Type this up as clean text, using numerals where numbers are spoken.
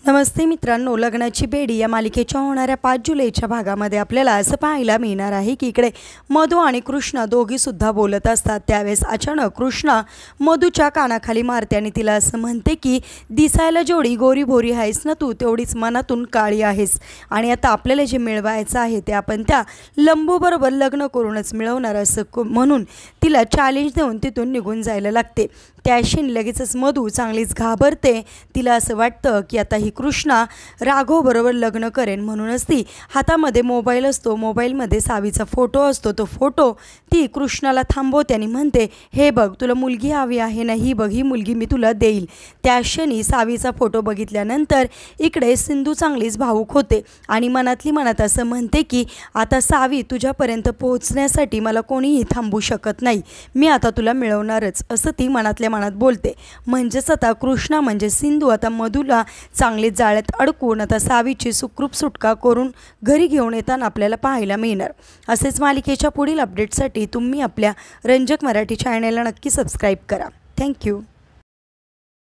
नमस्ते मित्रांनो, लग्नाची बेडी या मालिकेच्या होणाऱ्या 5 जुलैच्या भागामध्ये आपल्याला असं पाहायला मिळणार आहे की इकडे मधु आणि कृष्णा दोघीसुद्धा बोलत असतात। त्यावेळेस अचानक कृष्णा मधुच्या कानाखाली मारते आणि तिला असं म्हणते की दिसायला जेवढी गोरी भोरी आहेस ना तू, तेवढीच मनातून काळी आहेस आणि आता आपल्याला जे मिळवायचं आहे ते आपण त्या लंबूबरोबर लग्न करूनच मिळवणार असं म्हणून तिला चॅलेंज देऊन तिथून निघून जायला लागते। त्याशी लगेचच मधु चांगलीच घाबरते। तिला असं वाटतं की आता ही कृष्णा राघव बरोबर लग्न करेन, म्हणूनच ती हातामध्ये मोबाईल असतो, मोबाईलमध्ये सावीचा फोटो असतो, तो फोटो ती कृष्णाला थांबवते आणि म्हणते, हे बघ तुला मुलगी हवी आहे ना, ही बघ ही मुलगी मी तुला देईल। त्या क्षणी सावीचा फोटो बघितल्यानंतर इकडे सिंधू चांगलीच भावूक होते आणि मनातली मनात असं म्हणते की आता सावी तुझ्यापर्यंत पोहोचण्यासाठी मला कोणीही थांबू शकत नाही, मी आता तुला मिळवणारच, असं ती मनातल्या मनात बोलते। म्हणजेच आता कृष्णा म्हणजे सिंधू आता मधुला चांगले जाळ्यात अडकून आता सावीची सुखरूप सुटका करून घरी घेऊन येताना आपल्याला पाहायला मिळणार। असेच मालिकेच्या पुढील अपडेटसाठी तुम्ही आपल्या रंजक मराठी चॅनलला नक्की सबस्क्राईब करा। थँक्यू।